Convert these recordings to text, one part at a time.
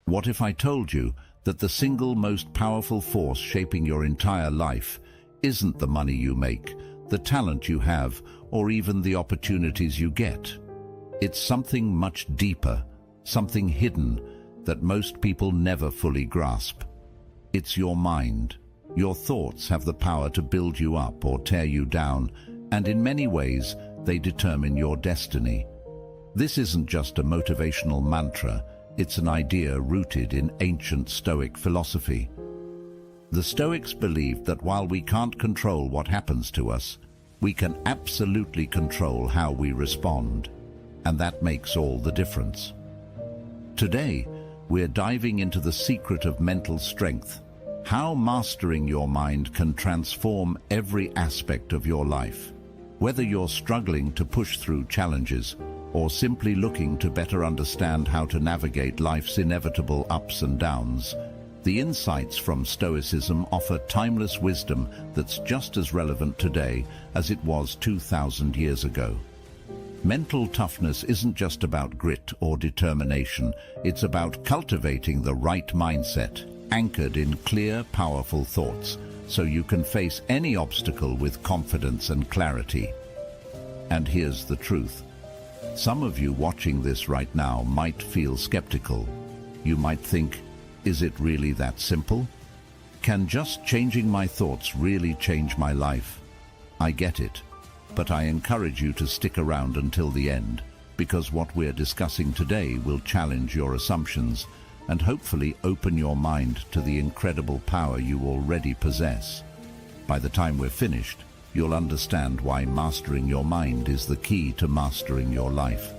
What if I told you that the single most powerful force shaping your entire life isn't the money you make, the talent you have, or even the opportunities you get? It's something much deeper, something hidden that most people never fully grasp. It's your mind. Your thoughts have the power to build you up or tear you down, and in many ways, they determine your destiny. This isn't just a motivational mantra, it's an idea rooted in ancient Stoic philosophy. The Stoics believed that while we can't control what happens to us, we can absolutely control how we respond, and that makes all the difference. Today, we're diving into the secret of mental strength, how mastering your mind can transform every aspect of your life. Whether you're struggling to push through challenges or simply looking to better understand how to navigate life's inevitable ups and downs, the insights from Stoicism offer timeless wisdom that's just as relevant today as it was 2,000 years ago. Mental toughness isn't just about grit or determination, it's about cultivating the right mindset, anchored in clear, powerful thoughts, so you can face any obstacle with confidence and clarity. And here's the truth. Some of you watching this right now might feel skeptical. You might think, is it really that simple? Can just changing my thoughts really change my life? I get it, but I encourage you to stick around until the end, because what we're discussing today will challenge your assumptions and hopefully open your mind to the incredible power you already possess. By the time we're finished, you'll understand why mastering your mind is the key to mastering your life.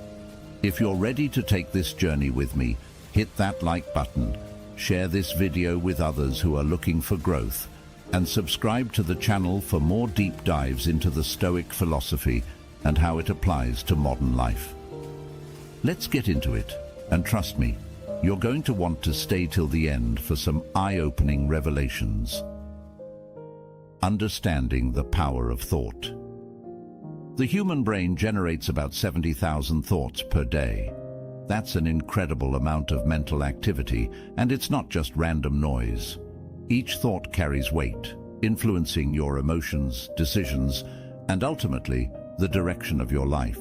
If you're ready to take this journey with me, hit that like button, share this video with others who are looking for growth, and subscribe to the channel for more deep dives into the Stoic philosophy and how it applies to modern life. Let's get into it, and trust me, you're going to want to stay till the end for some eye-opening revelations. Understanding the power of thought. The human brain generates about 70,000 thoughts per day. That's an incredible amount of mental activity, and it's not just random noise. Each thought carries weight, influencing your emotions, decisions, and ultimately, the direction of your life.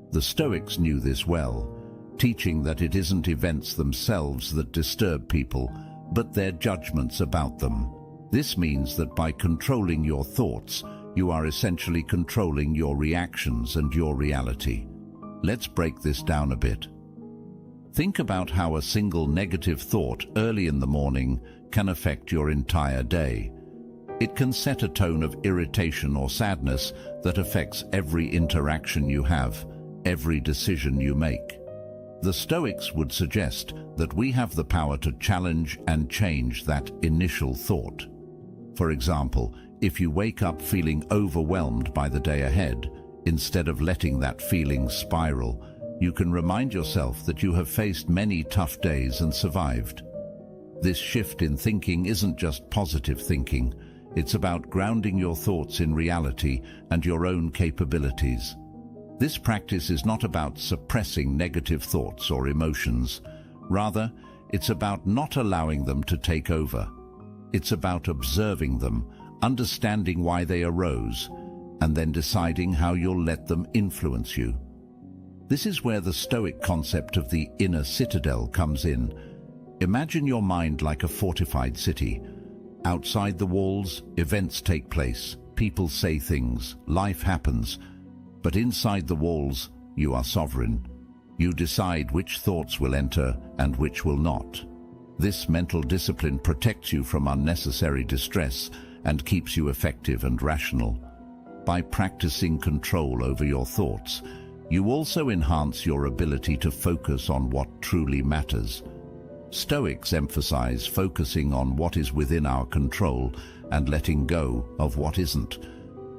The Stoics knew this well, teaching that it isn't events themselves that disturb people, but their judgments about them. This means that by controlling your thoughts, you are essentially controlling your reactions and your reality. Let's break this down a bit. Think about how a single negative thought early in the morning can affect your entire day. It can set a tone of irritation or sadness that affects every interaction you have, every decision you make. The Stoics would suggest that we have the power to challenge and change that initial thought. For example, if you wake up feeling overwhelmed by the day ahead, instead of letting that feeling spiral, you can remind yourself that you have faced many tough days and survived. This shift in thinking isn't just positive thinking, it's about grounding your thoughts in reality and your own capabilities. This practice is not about suppressing negative thoughts or emotions. Rather, it's about not allowing them to take over. It's about observing them, understanding why they arose, and then deciding how you'll let them influence you. This is where the Stoic concept of the inner citadel comes in. Imagine your mind like a fortified city. Outside the walls, events take place, people say things, life happens. But inside the walls, you are sovereign. You decide which thoughts will enter and which will not. This mental discipline protects you from unnecessary distress and keeps you effective and rational. By practicing control over your thoughts, you also enhance your ability to focus on what truly matters. Stoics emphasize focusing on what is within our control and letting go of what isn't.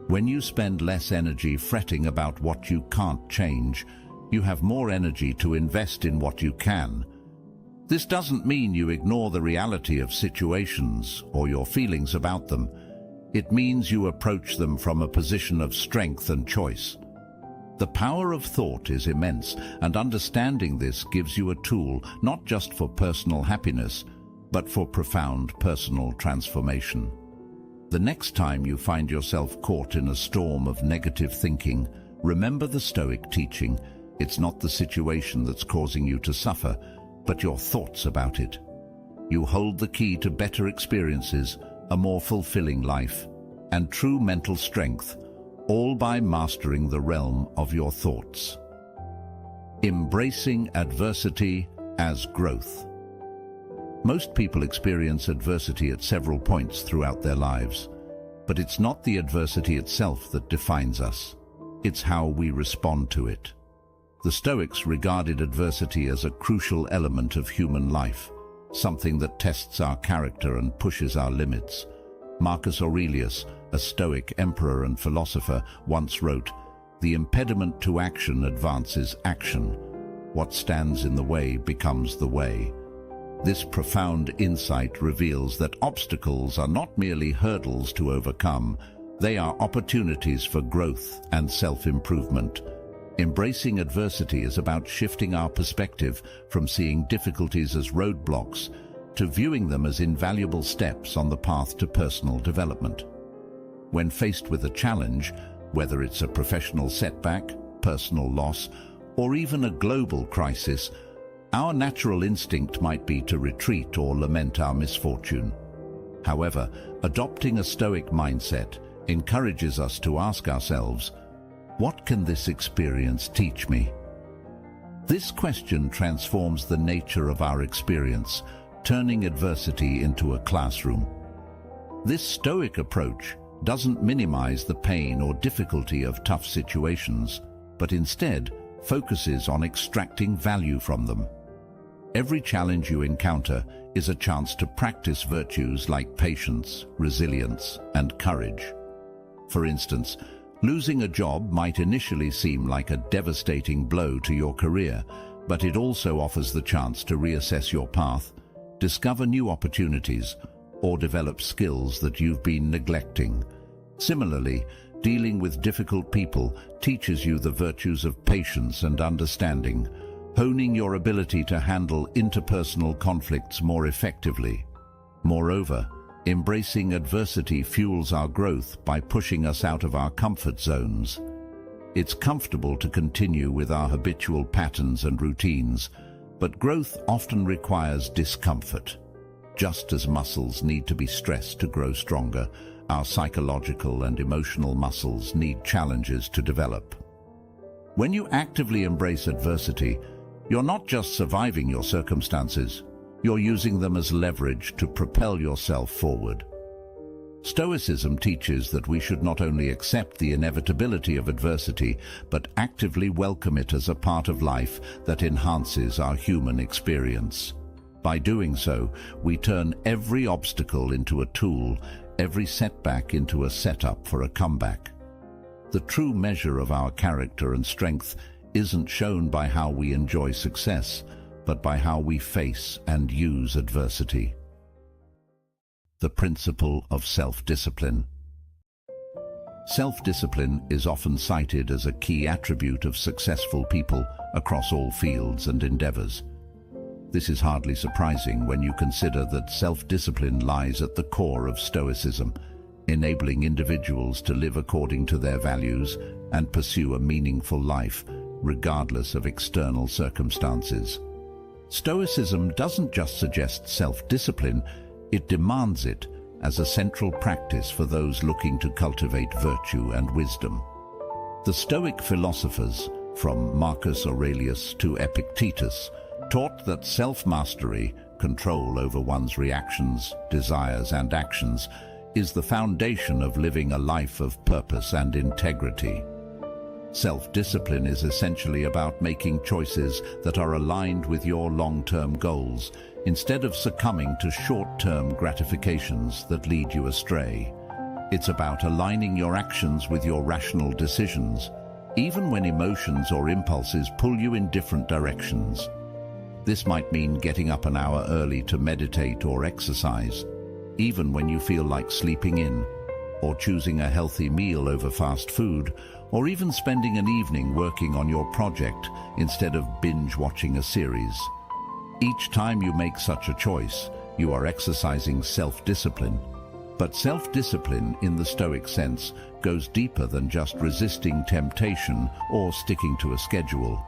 When you spend less energy fretting about what you can't change, you have more energy to invest in what you can. This doesn't mean you ignore the reality of situations or your feelings about them. It means you approach them from a position of strength and choice. The power of thought is immense, and understanding this gives you a tool not just for personal happiness, but for profound personal transformation. The next time you find yourself caught in a storm of negative thinking, remember the Stoic teaching. It's not the situation that's causing you to suffer, but your thoughts about it. You hold the key to better experiences, a more fulfilling life, and true mental strength, all by mastering the realm of your thoughts. Embracing adversity as growth. Most people experience adversity at several points throughout their lives, but it's not the adversity itself that defines us. It's how we respond to it. The Stoics regarded adversity as a crucial element of human life, something that tests our character and pushes our limits. Marcus Aurelius, a Stoic emperor and philosopher, once wrote, "The impediment to action advances action. What stands in the way becomes the way." This profound insight reveals that obstacles are not merely hurdles to overcome, they are opportunities for growth and self-improvement. Embracing adversity is about shifting our perspective from seeing difficulties as roadblocks to viewing them as invaluable steps on the path to personal development. When faced with a challenge, whether it's a professional setback, personal loss, or even a global crisis, our natural instinct might be to retreat or lament our misfortune. However, adopting a Stoic mindset encourages us to ask ourselves, what can this experience teach me? This question transforms the nature of our experience, turning adversity into a classroom. This Stoic approach doesn't minimize the pain or difficulty of tough situations, but instead focuses on extracting value from them. Every challenge you encounter is a chance to practice virtues like patience, resilience, and courage. For instance, losing a job might initially seem like a devastating blow to your career, but it also offers the chance to reassess your path, discover new opportunities, or develop skills that you've been neglecting. Similarly, dealing with difficult people teaches you the virtues of patience and understanding, honing your ability to handle interpersonal conflicts more effectively. Moreover, embracing adversity fuels our growth by pushing us out of our comfort zones. It's comfortable to continue with our habitual patterns and routines, but growth often requires discomfort. Just as muscles need to be stressed to grow stronger, our psychological and emotional muscles need challenges to develop. When you actively embrace adversity, you're not just surviving your circumstances, you're using them as leverage to propel yourself forward. Stoicism teaches that we should not only accept the inevitability of adversity, but actively welcome it as a part of life that enhances our human experience. By doing so, we turn every obstacle into a tool, every setback into a setup for a comeback. The true measure of our character and strength isn't shown by how we enjoy success, but by how we face and use adversity. The principle of self-discipline. Self-discipline is often cited as a key attribute of successful people across all fields and endeavors. This is hardly surprising when you consider that self-discipline lies at the core of Stoicism, enabling individuals to live according to their values and pursue a meaningful life, regardless of external circumstances. Stoicism doesn't just suggest self-discipline, it demands it as a central practice for those looking to cultivate virtue and wisdom. The Stoic philosophers, from Marcus Aurelius to Epictetus, taught that self-mastery, control over one's reactions, desires, and actions, is the foundation of living a life of purpose and integrity. Self-discipline is essentially about making choices that are aligned with your long-term goals, instead of succumbing to short-term gratifications that lead you astray. It's about aligning your actions with your rational decisions, even when emotions or impulses pull you in different directions. This might mean getting up an hour early to meditate or exercise, even when you feel like sleeping in, or choosing a healthy meal over fast food, or even spending an evening working on your project instead of binge-watching a series. Each time you make such a choice, you are exercising self-discipline. But self-discipline, in the Stoic sense, goes deeper than just resisting temptation or sticking to a schedule.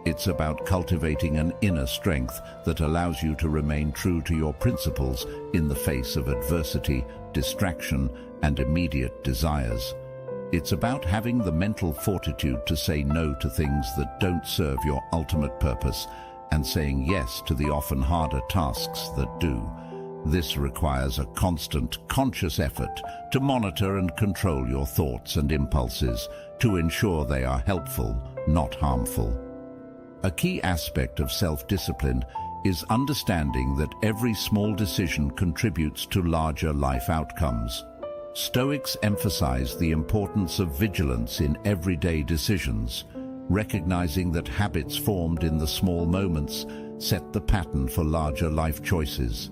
It's about cultivating an inner strength that allows you to remain true to your principles in the face of adversity, distraction, and immediate desires. It's about having the mental fortitude to say no to things that don't serve your ultimate purpose and saying yes to the often harder tasks that do. This requires a constant, conscious effort to monitor and control your thoughts and impulses to ensure they are helpful, not harmful. A key aspect of self-discipline is understanding that every small decision contributes to larger life outcomes. Stoics emphasize the importance of vigilance in everyday decisions, recognizing that habits formed in the small moments set the pattern for larger life choices.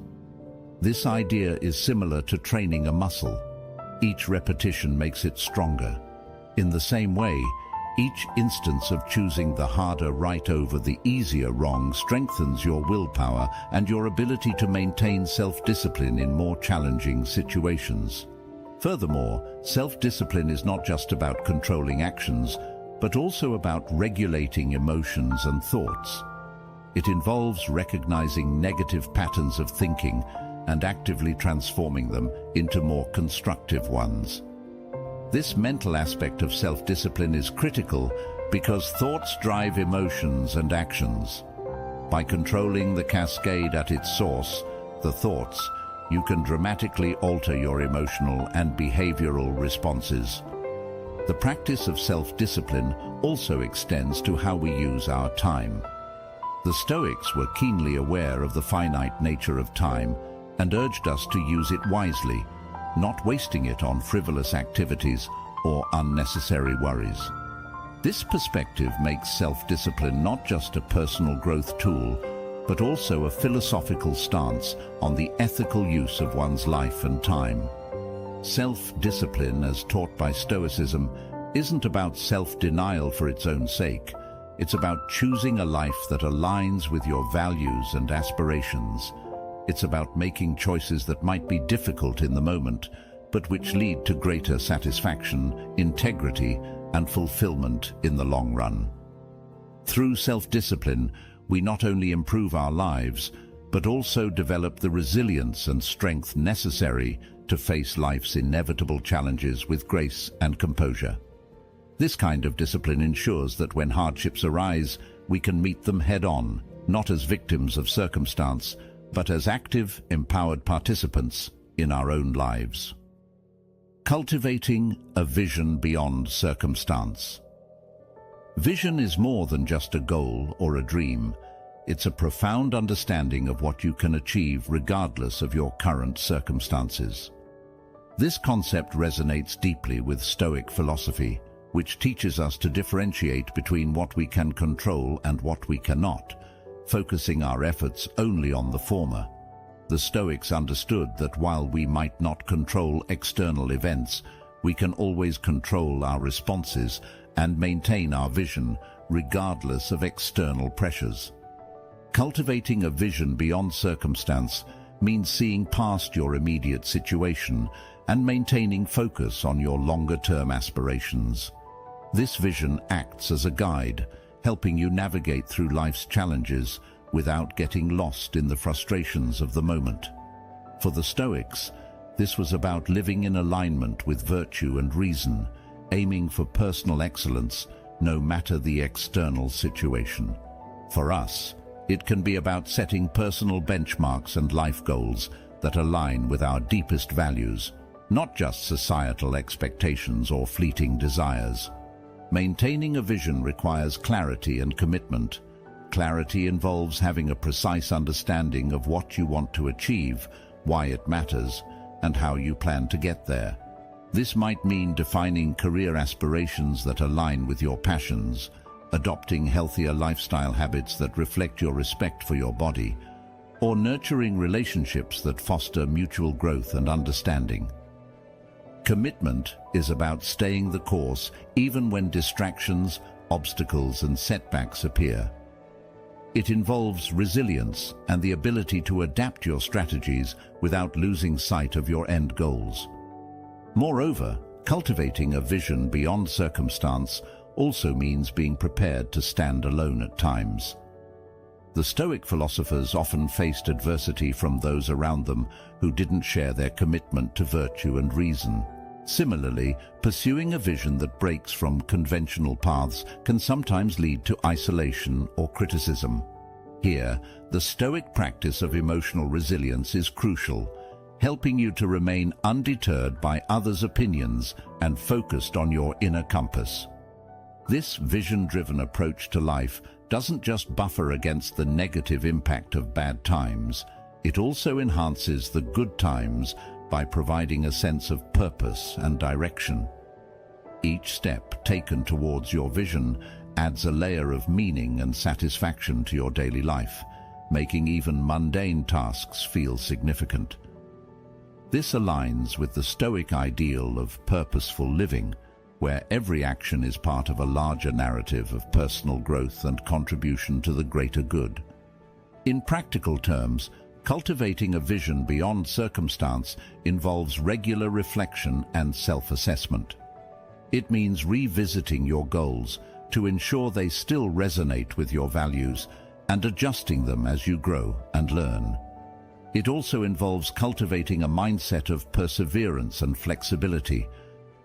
This idea is similar to training a muscle. Each repetition makes it stronger. In the same way, each instance of choosing the harder right over the easier wrong strengthens your willpower and your ability to maintain self-discipline in more challenging situations. Furthermore, self-discipline is not just about controlling actions, but also about regulating emotions and thoughts. It involves recognizing negative patterns of thinking and actively transforming them into more constructive ones. This mental aspect of self-discipline is critical because thoughts drive emotions and actions. By controlling the cascade at its source, the thoughts, you can dramatically alter your emotional and behavioral responses. The practice of self-discipline also extends to how we use our time. The Stoics were keenly aware of the finite nature of time and urged us to use it wisely, not wasting it on frivolous activities or unnecessary worries. This perspective makes self-discipline not just a personal growth tool, but also a philosophical stance on the ethical use of one's life and time. Self-discipline, as taught by Stoicism, isn't about self-denial for its own sake. It's about choosing a life that aligns with your values and aspirations. It's about making choices that might be difficult in the moment, but which lead to greater satisfaction, integrity, and fulfillment in the long run. Through self-discipline, we not only improve our lives, but also develop the resilience and strength necessary to face life's inevitable challenges with grace and composure. This kind of discipline ensures that when hardships arise, we can meet them head-on, not as victims of circumstance, but as active, empowered participants in our own lives. Cultivating a vision beyond circumstance. Vision is more than just a goal or a dream. It's a profound understanding of what you can achieve regardless of your current circumstances. This concept resonates deeply with Stoic philosophy, which teaches us to differentiate between what we can control and what we cannot, focusing our efforts only on the former. The Stoics understood that while we might not control external events, we can always control our responses and maintain our vision regardless of external pressures. Cultivating a vision beyond circumstance means seeing past your immediate situation and maintaining focus on your longer-term aspirations. This vision acts as a guide, helping you navigate through life's challenges without getting lost in the frustrations of the moment. For the Stoics, this was about living in alignment with virtue and reason, aiming for personal excellence no matter the external situation. For us, it can be about setting personal benchmarks and life goals that align with our deepest values, not just societal expectations or fleeting desires. Maintaining a vision requires clarity and commitment. Clarity involves having a precise understanding of what you want to achieve, why it matters, and how you plan to get there. This might mean defining career aspirations that align with your passions, adopting healthier lifestyle habits that reflect your respect for your body, or nurturing relationships that foster mutual growth and understanding. Commitment is about staying the course even when distractions, obstacles and setbacks appear. It involves resilience and the ability to adapt your strategies without losing sight of your end goals. Moreover, cultivating a vision beyond circumstance also means being prepared to stand alone at times. The Stoic philosophers often faced adversity from those around them who didn't share their commitment to virtue and reason. Similarly, pursuing a vision that breaks from conventional paths can sometimes lead to isolation or criticism. Here, the Stoic practice of emotional resilience is crucial, helping you to remain undeterred by others' opinions and focused on your inner compass. This vision-driven approach to life doesn't just buffer against the negative impact of bad times, it also enhances the good times by providing a sense of purpose and direction. Each step taken towards your vision adds a layer of meaning and satisfaction to your daily life, making even mundane tasks feel significant. This aligns with the Stoic ideal of purposeful living, where every action is part of a larger narrative of personal growth and contribution to the greater good. In practical terms, cultivating a vision beyond circumstance involves regular reflection and self-assessment. It means revisiting your goals to ensure they still resonate with your values and adjusting them as you grow and learn. It also involves cultivating a mindset of perseverance and flexibility,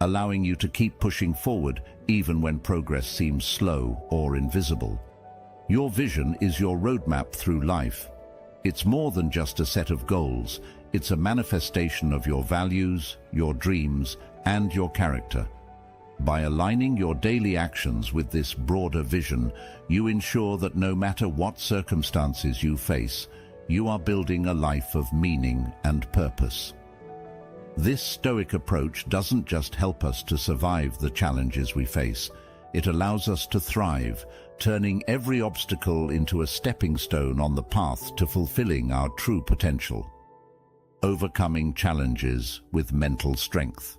allowing you to keep pushing forward even when progress seems slow or invisible. Your vision is your roadmap through life. It's more than just a set of goals. It's a manifestation of your values, your dreams, and your character. By aligning your daily actions with this broader vision, you ensure that no matter what circumstances you face, you are building a life of meaning and purpose. This Stoic approach doesn't just help us to survive the challenges we face, it allows us to thrive, turning every obstacle into a stepping stone on the path to fulfilling our true potential. Overcoming challenges with mental strength.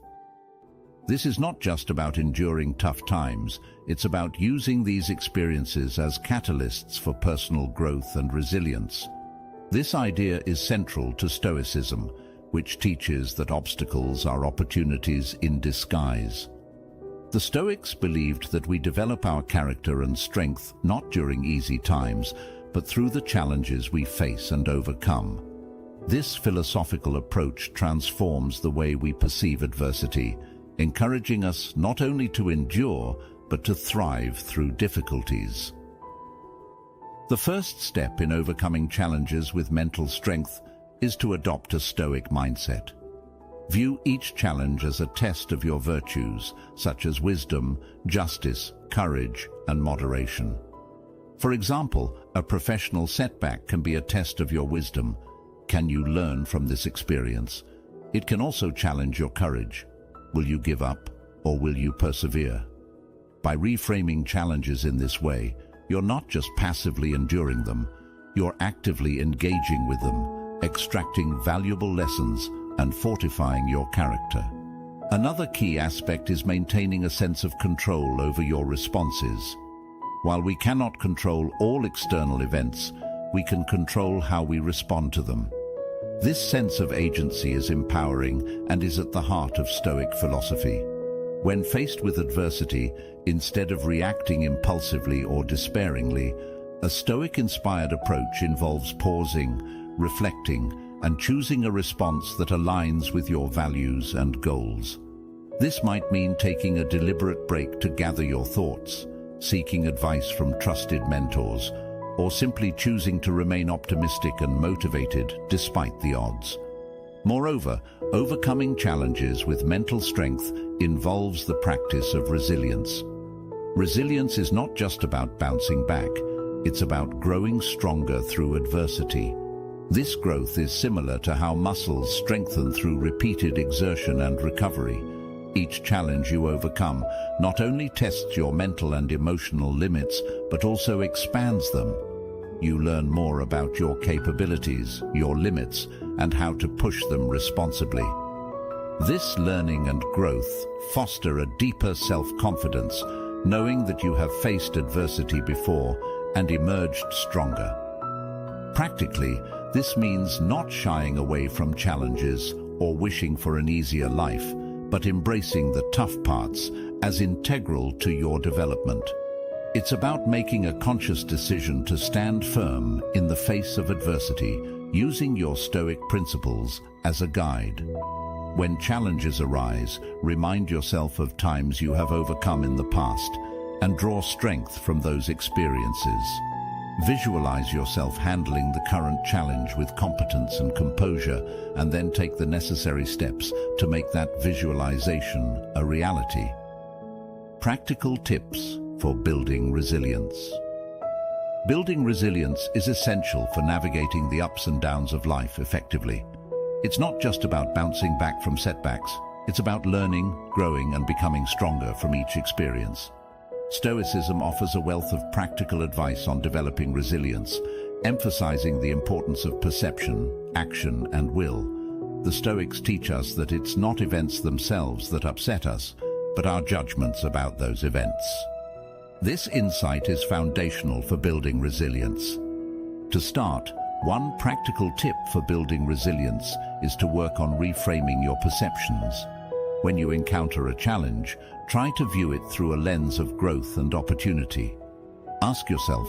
This is not just about enduring tough times, it's about using these experiences as catalysts for personal growth and resilience. This idea is central to Stoicism, which teaches that obstacles are opportunities in disguise. The Stoics believed that we develop our character and strength not during easy times, but through the challenges we face and overcome. This philosophical approach transforms the way we perceive adversity, encouraging us not only to endure, but to thrive through difficulties. The first step in overcoming challenges with mental strength is to adopt a Stoic mindset. View each challenge as a test of your virtues, such as wisdom, justice, courage, and moderation. For example, a professional setback can be a test of your wisdom. Can you learn from this experience? It can also challenge your courage. Will you give up, or will you persevere? By reframing challenges in this way, you're not just passively enduring them, you're actively engaging with them, extracting valuable lessons and fortifying your character. Another key aspect is maintaining a sense of control over your responses. While we cannot control all external events, we can control how we respond to them. This sense of agency is empowering and is at the heart of Stoic philosophy. When faced with adversity, instead of reacting impulsively or despairingly, a Stoic-inspired approach involves pausing, reflecting, and choosing a response that aligns with your values and goals. This might mean taking a deliberate break to gather your thoughts, seeking advice from trusted mentors, or simply choosing to remain optimistic and motivated despite the odds. Moreover, overcoming challenges with mental strength involves the practice of resilience. Resilience is not just about bouncing back, it's about growing stronger through adversity. This growth is similar to how muscles strengthen through repeated exertion and recovery. Each challenge you overcome not only tests your mental and emotional limits, but also expands them. You learn more about your capabilities, your limits, and how to push them responsibly. This learning and growth foster a deeper self-confidence, knowing that you have faced adversity before and emerged stronger. Practically, this means not shying away from challenges or wishing for an easier life, but embracing the tough parts as integral to your development. It's about making a conscious decision to stand firm in the face of adversity, using your Stoic principles as a guide. When challenges arise, remind yourself of times you have overcome in the past and draw strength from those experiences. Visualize yourself handling the current challenge with competence and composure, and then take the necessary steps to make that visualization a reality. Practical tips for building resilience. Building resilience is essential for navigating the ups and downs of life effectively. It's not just about bouncing back from setbacks, it's about learning, growing, and becoming stronger from each experience. Stoicism offers a wealth of practical advice on developing resilience, emphasizing the importance of perception, action, and will. The Stoics teach us that it's not events themselves that upset us, but our judgments about those events. This insight is foundational for building resilience. To start, one practical tip for building resilience is to work on reframing your perceptions. When you encounter a challenge, try to view it through a lens of growth and opportunity. Ask yourself,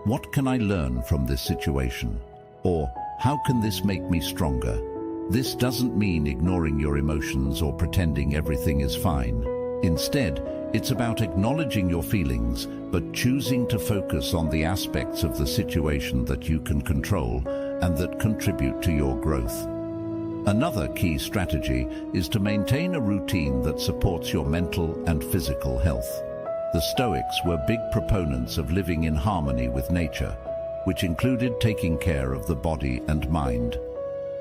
what can I learn from this situation? Or, how can this make me stronger? This doesn't mean ignoring your emotions or pretending everything is fine. Instead, it's about acknowledging your feelings, but choosing to focus on the aspects of the situation that you can control and that contribute to your growth. Another key strategy is to maintain a routine that supports your mental and physical health. The Stoics were big proponents of living in harmony with nature, which included taking care of the body and mind.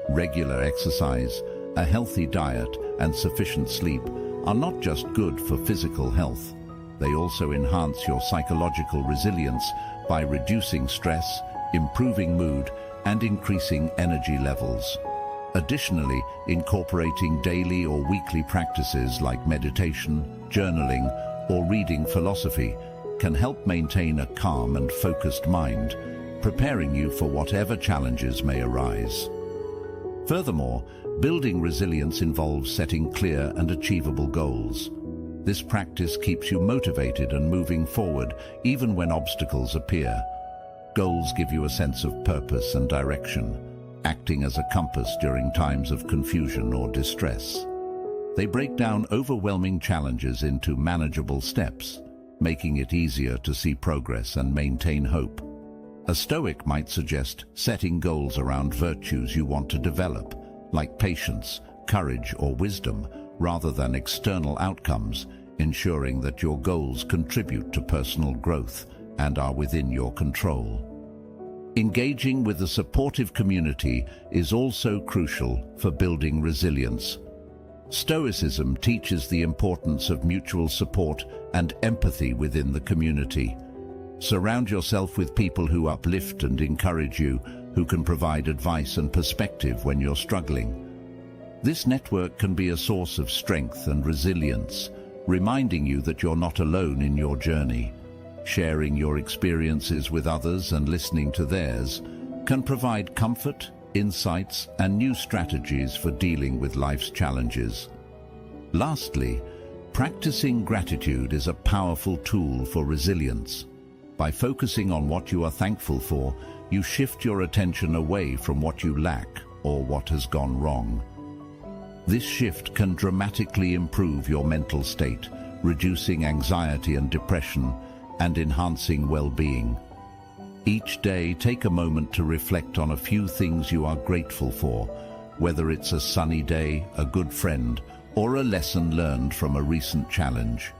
Regular exercise, a healthy diet, and sufficient sleep are not just good for physical health. They also enhance your psychological resilience by reducing stress, improving mood, and increasing energy levels. Additionally, incorporating daily or weekly practices like meditation, journaling, or reading philosophy can help maintain a calm and focused mind, preparing you for whatever challenges may arise. Furthermore, building resilience involves setting clear and achievable goals. This practice keeps you motivated and moving forward, even when obstacles appear. Goals give you a sense of purpose and direction, acting as a compass during times of confusion or distress. They break down overwhelming challenges into manageable steps, making it easier to see progress and maintain hope. A Stoic might suggest setting goals around virtues you want to develop, like patience, courage, or wisdom, rather than external outcomes, ensuring that your goals contribute to personal growth and are within your control. Engaging with a supportive community is also crucial for building resilience. Stoicism teaches the importance of mutual support and empathy within the community. Surround yourself with people who uplift and encourage you, who can provide advice and perspective when you're struggling. This network can be a source of strength and resilience, reminding you that you're not alone in your journey. Sharing your experiences with others and listening to theirs can provide comfort, insights, and new strategies for dealing with life's challenges. Lastly, practicing gratitude is a powerful tool for resilience. By focusing on what you are thankful for, you shift your attention away from what you lack or what has gone wrong. This shift can dramatically improve your mental state, reducing anxiety and depression, and enhancing well-being. Each day, take a moment to reflect on a few things you are grateful for, whether it's a sunny day, a good friend, or a lesson learned from a recent challenge.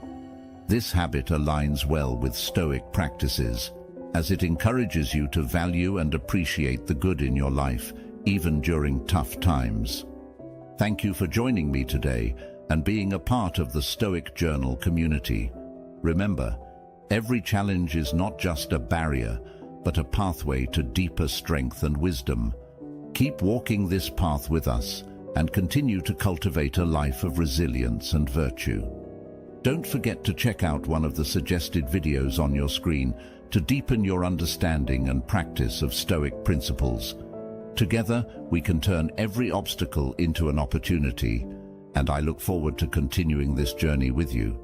This habit aligns well with Stoic practices, as it encourages you to value and appreciate the good in your life, even during tough times. Thank you for joining me today and being a part of the Stoic Journal community. Remember, every challenge is not just a barrier, but a pathway to deeper strength and wisdom. Keep walking this path with us, and continue to cultivate a life of resilience and virtue. Don't forget to check out one of the suggested videos on your screen to deepen your understanding and practice of Stoic principles. Together, we can turn every obstacle into an opportunity, and I look forward to continuing this journey with you.